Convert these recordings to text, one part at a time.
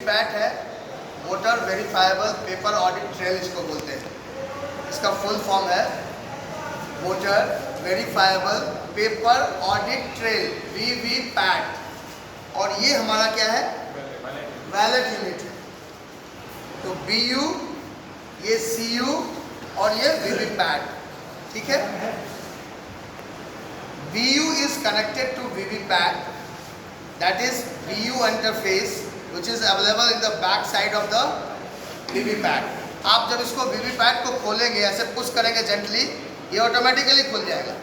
VVPAT है, voter verifiable paper audit trail इसको बोलते हैं। इसका फुल फॉर्म है voter verifiable paper audit trail, VVPAT. और ये हमारा क्या है, वैलेट यूनिट है। तो BU, ये CU और ये वीवीपैट, ठीक है। BU is connected to VVPAT, that is BU interface which is available in the back side of the VVPAT। आप जब इसको VVPAT को खोलेंगे, ऐसे पुश करेंगे जेंटली, ये ऑटोमेटिकली खुल जाएगा।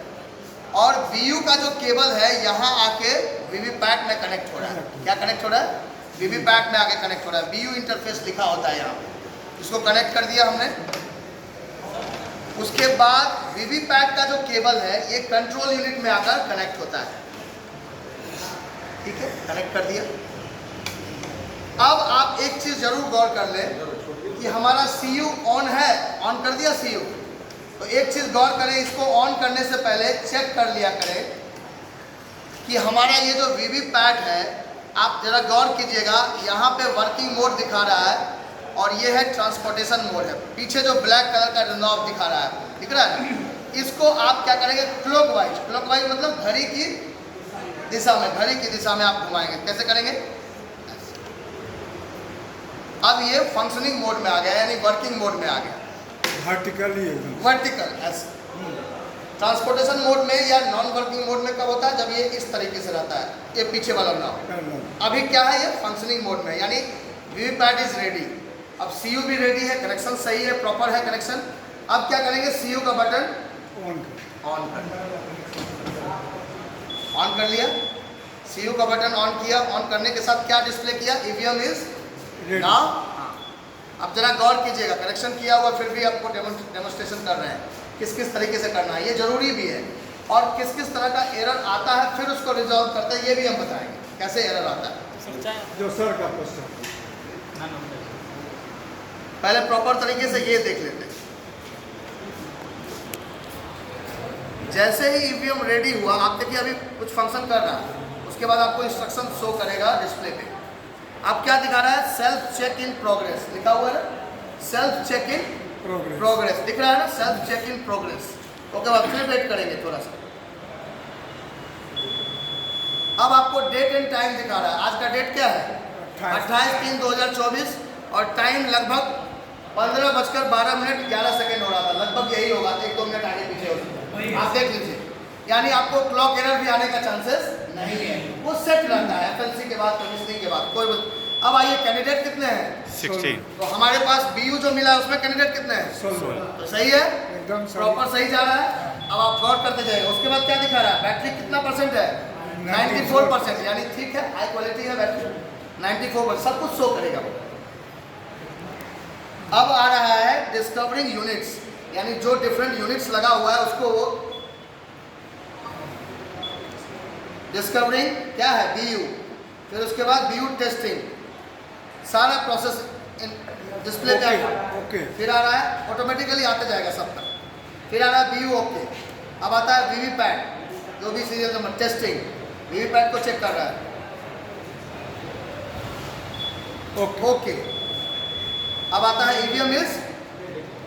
और BU का जो केबल है यहाँ आके VVPAT में कनेक्ट हो रहा है। क्या कनेक्ट हो रहा है? VVPAT में आके कनेक्ट हो रहा है। BU इंटरफेस लिखा होता है यहाँ पे, इसको कनेक्ट कर दिया हमने। उसके बाद वीवीपैट का जो केबल है ये कंट्रोल यूनिट में आकर कनेक्ट होता है, ठीक है, कनेक्ट कर दिया। अब आप एक चीज जरूर गौर कर लें कि हमारा CU ऑन है, ऑन कर दिया CU। तो एक चीज गौर करें, इसको ऑन करने से पहले चेक कर लिया करें कि हमारा ये जो वीवीपैट है, आप जरा गौर कीजिएगा, यहाँ पे वर्किंग मोड दिखा रहा है और ये है ट्रांसपोर्टेशन मोड है। पीछे जो ब्लैक कलर का नॉब दिखा रहा है, दिख रहा है, इसको आप क्या करेंगे, क्लॉकवाइज, क्लॉकवाइज मतलब घड़ी की दिशा में, घड़ी की दिशा में आप घुमाएंगे। कैसे करेंगे? अब ये फंक्शनिंग मोड में आ गया, यानी वर्किंग मोड में आ गया। वर्टिकली, वर्टिकल ऐसे। ट्रांसपोर्टेशन मोड में या नॉन वर्किंग मोड में कब होता है? जब ये इस तरीके से रहता है, ये पीछे वाला नॉब। अभी क्या है, ये फंक्शनिंग मोड में, यानी वीवीपैट इज रेडी। अब CU भी रेडी है, कनेक्शन सही है, प्रॉपर है कनेक्शन। अब क्या करेंगे, CU का बटन ऑन कर लिया। CU का बटन ऑन किया, ऑन करने के साथ क्या डिस्प्ले किया, EVM इज नाउ। अब जरा गौर कीजिएगा, कनेक्शन किया हुआ फिर भी आपको डेमोन्स्ट्रेशन कर रहे हैं किस किस तरीके से करना है, ये जरूरी भी है। और किस किस तरह का एरर आता है फिर उसको रिजॉल्व करते हैं, ये भी हम बताएंगे कैसे एरर आता है। जो सर का क्वेश्चन पहले प्रॉपर तरीके से ये देख लेते हैं। जैसे ही EVM रेडी हुआ, आप देखिए अभी कुछ फंक्शन कर रहा है, उसके बाद आपको इंस्ट्रक्शन शो करेगा डिस्प्ले पे। अब क्या दिखा रहा है, सेल्फ चेक इन प्रोग्रेस लिखा हुआ है ना, सेल्फ चेक इन प्रोग्रेस दिख रहा है ना, self check in progress. Okay, अब फिर वेट करेंगे थोड़ा सा। अब आपको डेट एंड टाइम दिखा रहा है। आज का डेट क्या है, 28/3/2024 और टाइम लगभग 15:12 हो रहा था, लगभग यही होगा, 1-2 मिनट आगे पीछे हो सकता है, आप देख लीजिए। यानी आपको क्लॉक एरर भी आने का चांसेस नहीं है, वो सेट रहता है FLC के बाद, कमीशनिंग के बाद कोई। अब आइए, कैंडिडेट कितने हैं, 16। तो हमारे पास BU जो मिला है उसमें कैंडिडेट कितने हैं, 16। तो सही है, एकदम प्रॉपर सही जा रहा है। अब आप गौर करते जाइए। उसके बाद क्या दिखा रहा है, बैटरी कितना परसेंट है, 94%, यानी ठीक है, हाई क्वालिटी है बैटरी, 94%, सब कुछ शो करेगा वो। अब आ रहा है डिस्कवरिंग यूनिट्स, यानी जो डिफरेंट यूनिट्स लगा हुआ है उसको वो डिस्कवरिंग क्या है, BU। फिर उसके बाद BU टेस्टिंग, सारा प्रोसेस डिस्प्ले पे ओके। फिर आ रहा है, ऑटोमेटिकली आते जाएगा सब तक। फिर आ रहा है BU ओके। अब आता है वीवीपैट, जो भी सीरियल नंबर टेस्टिंग, वीवीपैट को चेक कर रहा है, ओके। अब आता है EVM इज,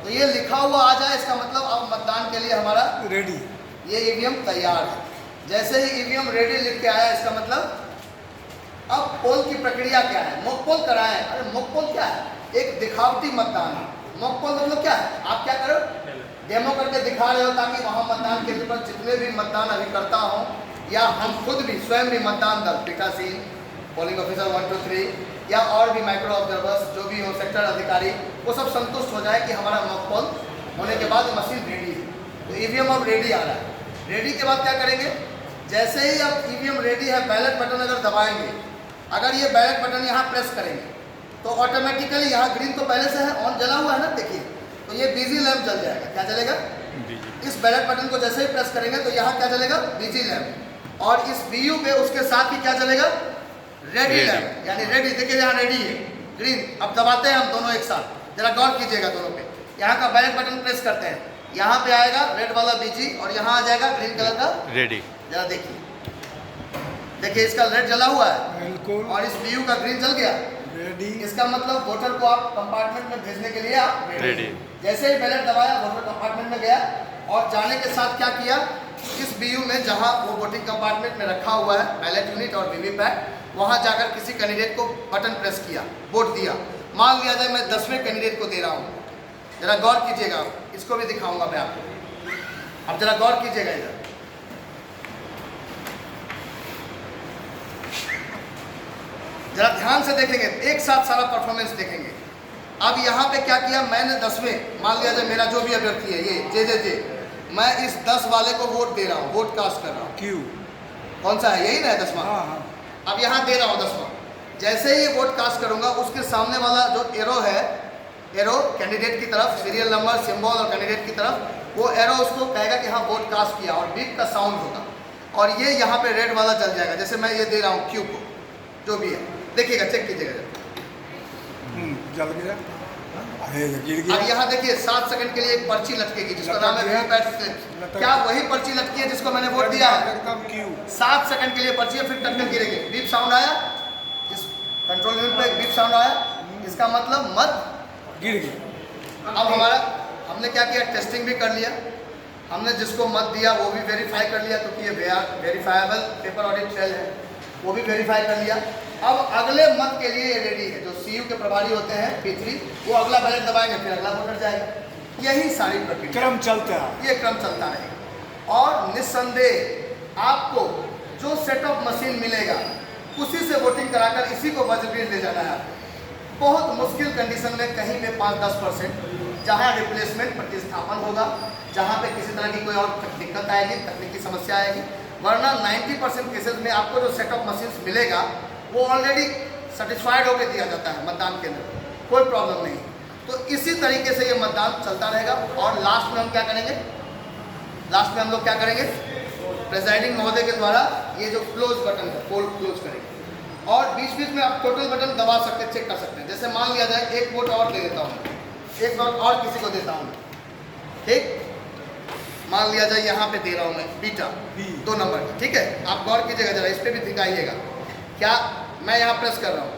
तो ये लिखा हुआ आ जाए, इसका मतलब अब मतदान के लिए हमारा रेडी, ये EVM तैयार है। जैसे ही EVM रेडी लिख के आया, इसका मतलब अब पोल की प्रक्रिया क्या है, मॉक पोल कराएं। अरे मॉक पोल क्या है, एक दिखावटी मतदान है। मॉक पोल मतलब क्या है, आप क्या करो, डेमो करके दिखा रहे हो ताकि वहाँ मतदान केंद्र पर जितने भी मतदान अभिकर्ता हों या हम खुद भी स्वयं भी मतदान दल, पीठासीन, पोलिंग ऑफिसर 1, 2, 3 या और भी माइक्रो ऑब्जर्वर्स जो भी हो, सेक्टर अधिकारी, वो सब संतुष्ट हो जाए कि हमारा मॉक पोल होने के बाद मशीन रेडी है। तो EVM अब रेडी आ रहा है। रेडी के बाद क्या करेंगे, जैसे ही अब EVM रेडी है, बैलेट बटन अगर दबाएंगे, अगर ये बैलेट बटन यहाँ प्रेस करेंगे तो ऑटोमेटिकली यहाँ ग्रीन तो पहले से है, ऑन जला हुआ है ना, देखिए, तो ये बिजी लैम्प जल जाएगा। क्या जलेगा, इस बैलेट बटन को जैसे ही प्रेस करेंगे तो यहाँ क्या जलेगा, बिजी लैम्प। और इस BU पे उसके साथ ही क्या जलेगा, रेडी लैम्प, यानी रेडी। देखिए यहाँ रेडी है, ग्रीन। अब दबाते हैं हम दोनों एक साथ, जरा गौर कीजिएगा दोनों पे। यहाँ का बैलेट बटन प्रेस करते हैं, यहाँ पे आएगा रेड वाला BG और यहाँ आ जाएगा ग्रीन कलर का रेडी। जरा देखिए, देखिए इसका रेड जला हुआ है बिल्कुल, और इस BU का ग्रीन जल गया। रेडी। इसका मतलब वोटर को आप कंपार्टमेंट में भेजने के लिए आप रेडी। जैसे ही बैलेट दबाया वोटर कंपार्टमेंट में गया और जाने के साथ क्या किया, इस बीयू में जहां वो वोटिंग कंपार्टमेंट में रखा हुआ है बैलेट यूनिट और वीवीपैट, वहां जाकर किसी कैंडिडेट को बटन प्रेस किया, वोट दिया। मान लिया जाए मैं 10वें कैंडिडेट को दे रहा हूँ, जरा गौर कीजिएगा, इसको भी दिखाऊंगा मैं आपको, अब जरा गौर कीजिएगा इधर। जरा ध्यान से देखेंगे, एक साथ सारा परफॉर्मेंस देखेंगे। अब यहाँ पे क्या किया, मैंने 10वें, मान लिया जाए मेरा जो भी अभ्यर्थी है ये जे, मैं इस 10 वाले को वोट दे रहा हूँ, वोट कास्ट कर रहा हूँ। क्यों? कौन सा है, यही ना है 10वां? हाँ हाँ। अब यहाँ दे रहा हूँ 10वां। जैसे ही ये वोट कास्ट करूंगा, उसके सामने वाला जो एरो है, एरो कैंडिडेट की तरफ, सीरियल नंबर, सिंबल और कैंडिडेट की तरफ, वो एरो उसको कहेगा कि हाँ वोट कास्ट किया, और बीप का साउंड होगा और ये यहाँ पे रेड वाला चल जाएगा। जैसे मैं ये दे रहा हूँ क्यू को, जो भी है, देखिएगा, चेक कीजिएगा। जल गया, गिर गया। अब यहाँ देखिए 7 सेकंड के लिए एक पर्ची लटकेगी जिसका नाम है वीवीपैट स्लिप। क्या वही पर्ची लटकी है जिसको मैंने वोट दिया है? एकदम क्यों? 7 सेकंड के लिए पर्ची है, फिर टक्कर गिरेगी, बीप साउंड आया, इस कंट्रोल यूनिट पे बीप साउंड आया, इसका मतलब मत गिर गया। अब हमारा, हमने क्या किया, टेस्टिंग भी कर लिया, हमने जिसको मत दिया वो भी वेरीफाई कर लिया, क्योंकि ये वेरीफाइबल पेपर ऑडिट ट्रेल है, वो भी वेरीफाई कर लिया। अब अगले मत के लिए ये रेडी है। जो सीयू के प्रभारी होते हैं P3, वो अगला बैलेट दबाएंगे, फिर अगला वोटर जाएगा। यही सारी प्रक्रिया, क्रम चलता है, ये क्रम चलता रहेगा। और निस्संदेह आपको जो सेटअप मशीन मिलेगा उसी से वोटिंग कराकर इसी को वज्रवीर ले जाना है आपको। बहुत मुश्किल कंडीशन में कहीं पे 5-10% जहाँ रिप्लेसमेंट प्रतिस्थापन होगा, जहाँ पे किसी तरह की कोई और दिक्कत आएगी, तकनीकी समस्या आएगी, वरना 90% केसेस में आपको जो सेटअप मशीन मिलेगा वो ऑलरेडी सेटिस्फाइड होकर दिया जाता है मतदान केंद्र, कोई प्रॉब्लम नहीं। तो इसी तरीके से ये मतदान चलता रहेगा। और लास्ट में हम क्या करेंगे, लास्ट में हम लोग क्या करेंगे, प्रेसाइडिंग महोदय के द्वारा ये जो क्लोज बटन है, पोल क्लोज करेंगे। और बीच बीच में आप टोटल बटन दबा सकते हैं, चेक कर सकते हैं। जैसे मान लिया जाए एक वोट और दे देता हूँ, एक वोट और किसी को देता हूँ, ठीक, मान लिया जाए यहाँ पे दे रहा हूँ मैं बीटा 2 नंबर का, ठीक है। आप गौर कीजिएगा जरा, इस पर भी दिखाइएगा, क्या मैं यहाँ प्रेस कर रहा हूँ,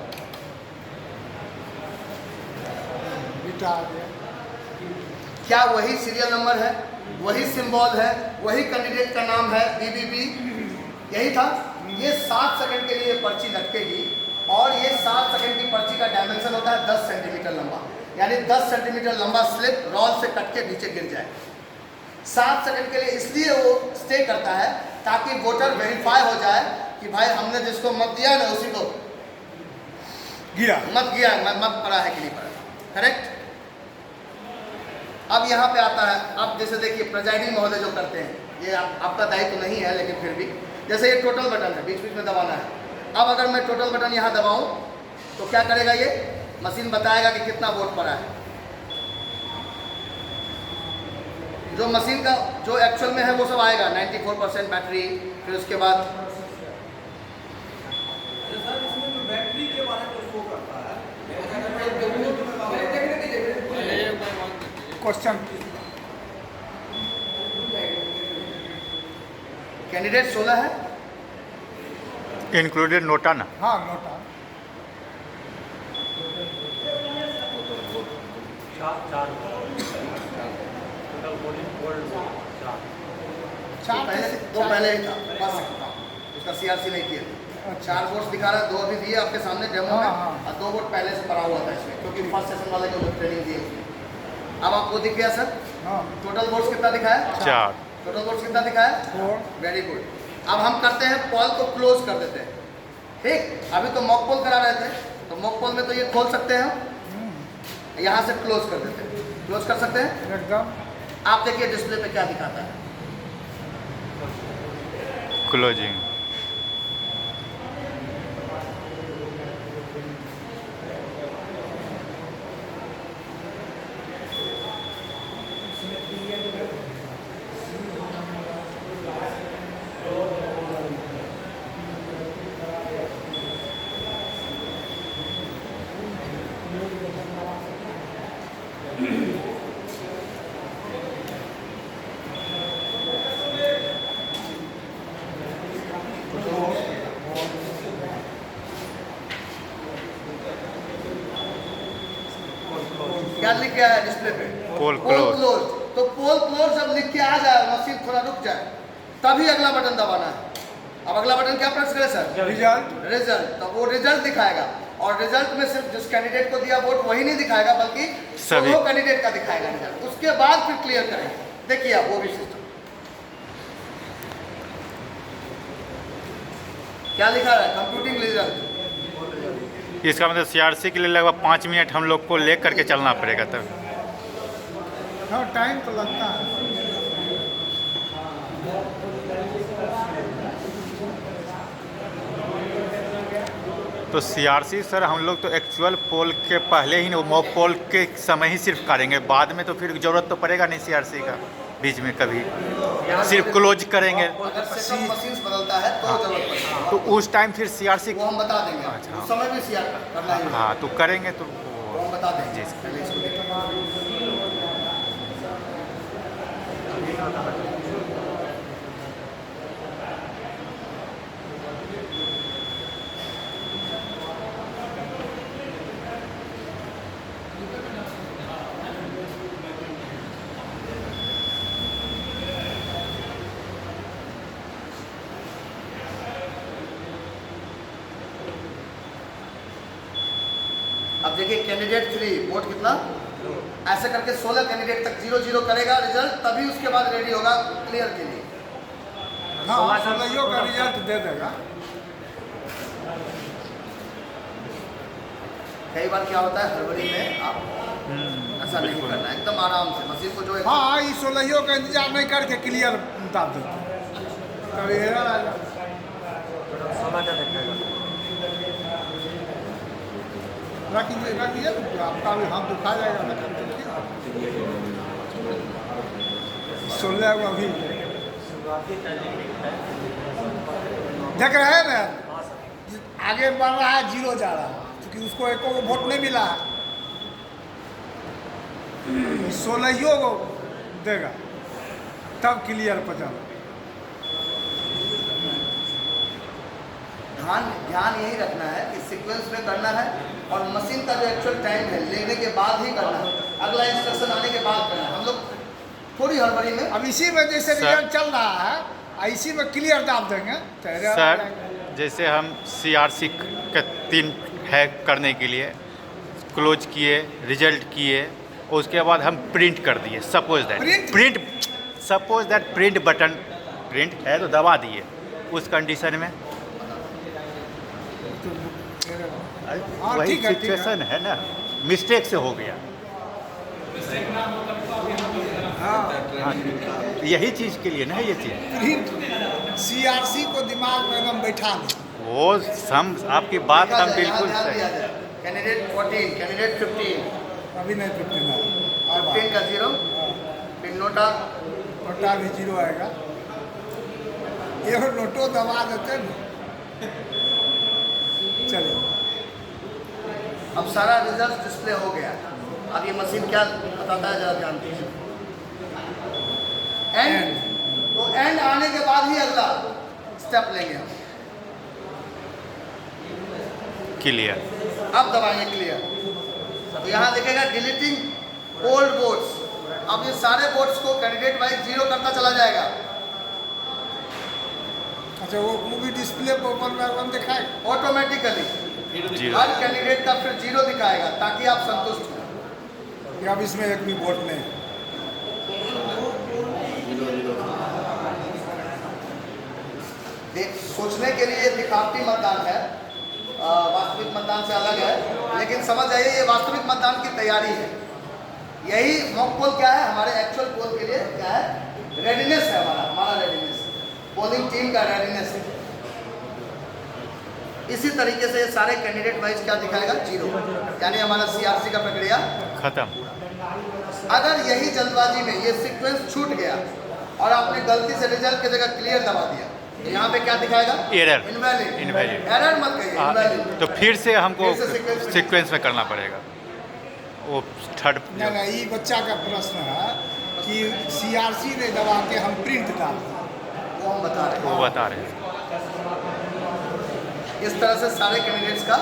बीटा आ गया, क्या वही सीरियल नंबर है, वही सिंबल है, वही कैंडिडेट का नाम है, BBB यही था। ये 7 सेकंड के लिए पर्ची लटकेगी और ये 7 सेकंड की पर्ची का डायमेंशन होता है 10 सेंटीमीटर लंबा, यानी 10 सेंटीमीटर लंबा स्लिप रोल से कट के नीचे गिर जाए। 7 सेकंड के लिए इसलिए वो स्टे करता है ताकि वोटर वेरीफाई हो जाए कि भाई हमने जिसको मत दिया ना उसी को गिरा, मत गया, मत पड़ा है कि नहीं पड़ा, करेक्ट। अब यहाँ पे आता है, अब जैसे देखिए प्रेसाइडिंग महोदय जो करते हैं, ये आपका दायित्व तो नहीं है, लेकिन फिर भी जैसे ये टोटल बटन है, बीच बीच में दबाना है। अब अगर मैं टोटल बटन यहाँ दबाऊँ तो क्या करेगा, ये मशीन बताएगा कि कितना वोट पड़ा है। जो मशीन का जो एक्चुअल में है वो सब आएगा, 94% बैटरी, फिर उसके बाद बैटरी के बारे में शो करता है। क्वेश्चन कैंडिडेट 16 है, इंक्लूडेड नोटा ना। हाँ नोटा, वो पहले ही था, बस उसका CRC नहीं किया। 4 वोट्स दिखा रहा है, 2 अभी दिए आपके सामने डेमो में, और 2 वोट पहले से पड़ा हुआ था इसमें, क्योंकि फर्स्ट सेशन वाले को ट्रेनिंग दी उसने। अब आपको दिख गया सर, हाँ टोटल वोट्स कितना दिखाया, 4। टोटल वोट्स कितना दिखाया, 4, वेरी गुड। अब हम करते हैं, पोल को क्लोज कर देते हैं, ठीक। अभी तो मॉक पोल करा रहे थे, तो मॉक पोल में तो ये खोल सकते हैं हम, यहाँ से क्लोज कर देते हैं, क्लोज कर सकते हैं एकदम। आप देखिए डिस्प्ले पे क्या दिखाता है, क्लोजिंग। क्या लिख गया है डिस्प्ले पे? पोल पोल क्लोज। क्लोज। तो पोल क्लोज जब लिख के आ जाए, मशीन थोड़ा रुक जाए, तभी अगला बटन दबाना है। अब अगला बटन क्या प्रेस करें सर? रिजल्ट। रिजल्ट। तो वो रिजल्ट दिखाएगा, और रिजल्ट में सिर्फ जिस कैंडिडेट को दिया वोट वही नहीं दिखाएगा, बल्कि सभी सभी कैंडिडेट का दिखाएगा रिजल्ट। उसके बाद फिर क्लियर करेंगे। देखिए आप वो भी सिस्टम क्या लिखा है, कंप्यूटिंग रिजल्ट। इसका मतलब सीआरसी के लिए लगभग 5 मिनट हम लोग को ले करके चलना पड़ेगा तब। हाँ, टाइम तो लगता है। तो सीआरसी सर हम लोग तो एक्चुअल पोल के पहले ही वो मॉक पोल के समय ही सिर्फ करेंगे, बाद में तो फिर ज़रूरत तो पड़ेगा नहीं सीआरसी का बीच में कभी, सिर्फ क्लोज करेंगे। अगर सेटअप मशीन बदलता है तो जरूरत पड़ेगी, तो उस टाइम फिर सीआरसी वो हम बता देंगे। अच्छा। उस समय भी सीआर करना ही होगा। हाँ तो करेंगे तो वो हम बता देंगे। जी। पहले इसको देखिए। अब देखिए कैंडिडेट 3 वोट कितना, ऐसे करके 16 कैंडिडेट तक 0-0 करेगा रिजल्ट, तभी उसके बाद रेडी होगा क्लियर के लिए। हाँ, 16 का रिजल्ट दे देगा। कई बार क्या होता है हड़बड़ी में आप ऐसा नहीं करना है, एकदम आराम से मशीन को जो है। हाँ, ये 16 का इंतजार नहीं करके क्लियर बता देते हैं। कभी एरर आ जाए। रखिए तो आपका भी हाथ दुखा जाएगा। 16 को अभी देख रहे हैं ना, आगे बढ़ रहा है, 0 जा रहा है, क्योंकि उसको एक को वोट नहीं मिला है। 16 को देगा तब क्लियर पता। ध्यान यही रखना है कि सीक्वेंस में करना है, और मशीन का जो एक्चुअल टाइम है लेने के बाद ही करना है, अगला इंस्ट्रक्शन आने के बाद करना है। हम लोग थोड़ी हड़बड़ी में अब इसी में जैसे रिजल्ट चल रहा है, इसी में क्लियर दाब देंगे तो सर जैसे हम सीआरसी के 3 है करने के लिए क्लोज किए, रिजल्ट किए, उसके बाद हम प्रिंट कर दिए। Suppose that print button print है तो दबा दिए, उस कंडीशन में हाँ, वही ठीक है, ठीक है। सिचुएशन है ना, मिस्टेक से हो गया। हाँ, यही चीज़ के लिए ना ये चीज़। CRC को दिमाग में एकदम बैठा लें। वो सम आपकी बात हम बिल्कुल सही। कैंडिडेट 14, कैंडिडेट 15, अभी नहीं 15 है। 15 का 0, फिर नोटा नोटा भी 0 आएगा। ये नोटो दबा देते ना। चलिए, अब सारा रिजल्ट डिस्प्ले हो गया। अब ये मशीन क्या बताता है जरा ध्यान दीजिए। एंड, तो एंड आने के बाद ही अगला स्टेप लेंगे हम। क्लियर। अब दबाएंगे क्लियर। तो यहाँ लिखेगा डिलीटिंग ओल्ड वोट्स। अब ये सारे वोट्स को कैंडिडेट वाइज 0 करता चला जाएगा। अच्छा, वो भी डिस्प्ले पर 1 by 1 दिखाएगा ऑटोमेटिकली। जीरो। हर कैंडिडेट का फिर 0 दिखाएगा, ताकि आप संतुष्ट हो। कि अब इसमें एक भी वोट नहीं। सोचने के लिए दिखावटी मतदान है, वास्तविक मतदान से अलग है, लेकिन समझ जाइए ये वास्तविक मतदान की तैयारी है। यही मॉक पोल क्या है, हमारे एक्चुअल पोल के लिए क्या है, रेडीनेस है हमारा रेडीनेस, पोलिंग टीम का रेडीनेस है। इसी तरीके से सारे कैंडिडेट वाइज क्या दिखाएगा, 0, यानी हमारा सीआरसी का प्रक्रिया खत्म। अगर यही जल्दबाजी में ये सीक्वेंस छूट गया और आपने गलती से रिजल्ट की जगह क्लियर दबा दिया, तो यहाँ पे क्या दिखाएगा, एरर। इनवैलिड। इनवैलिड। एरर मत कहिए, इनवैलिड। तो फिर से हमको फिर से सीक्वेंस में करना पड़ेगा। वो थर्ड। नहीं, ये बच्चा का प्रश्न है कि CRC ने दबा के हम प्रिंट डाल दें। वो हम बता रहे हैं। वो बता रहे हैं। इस तरह से सारे कैंडिडेट्स का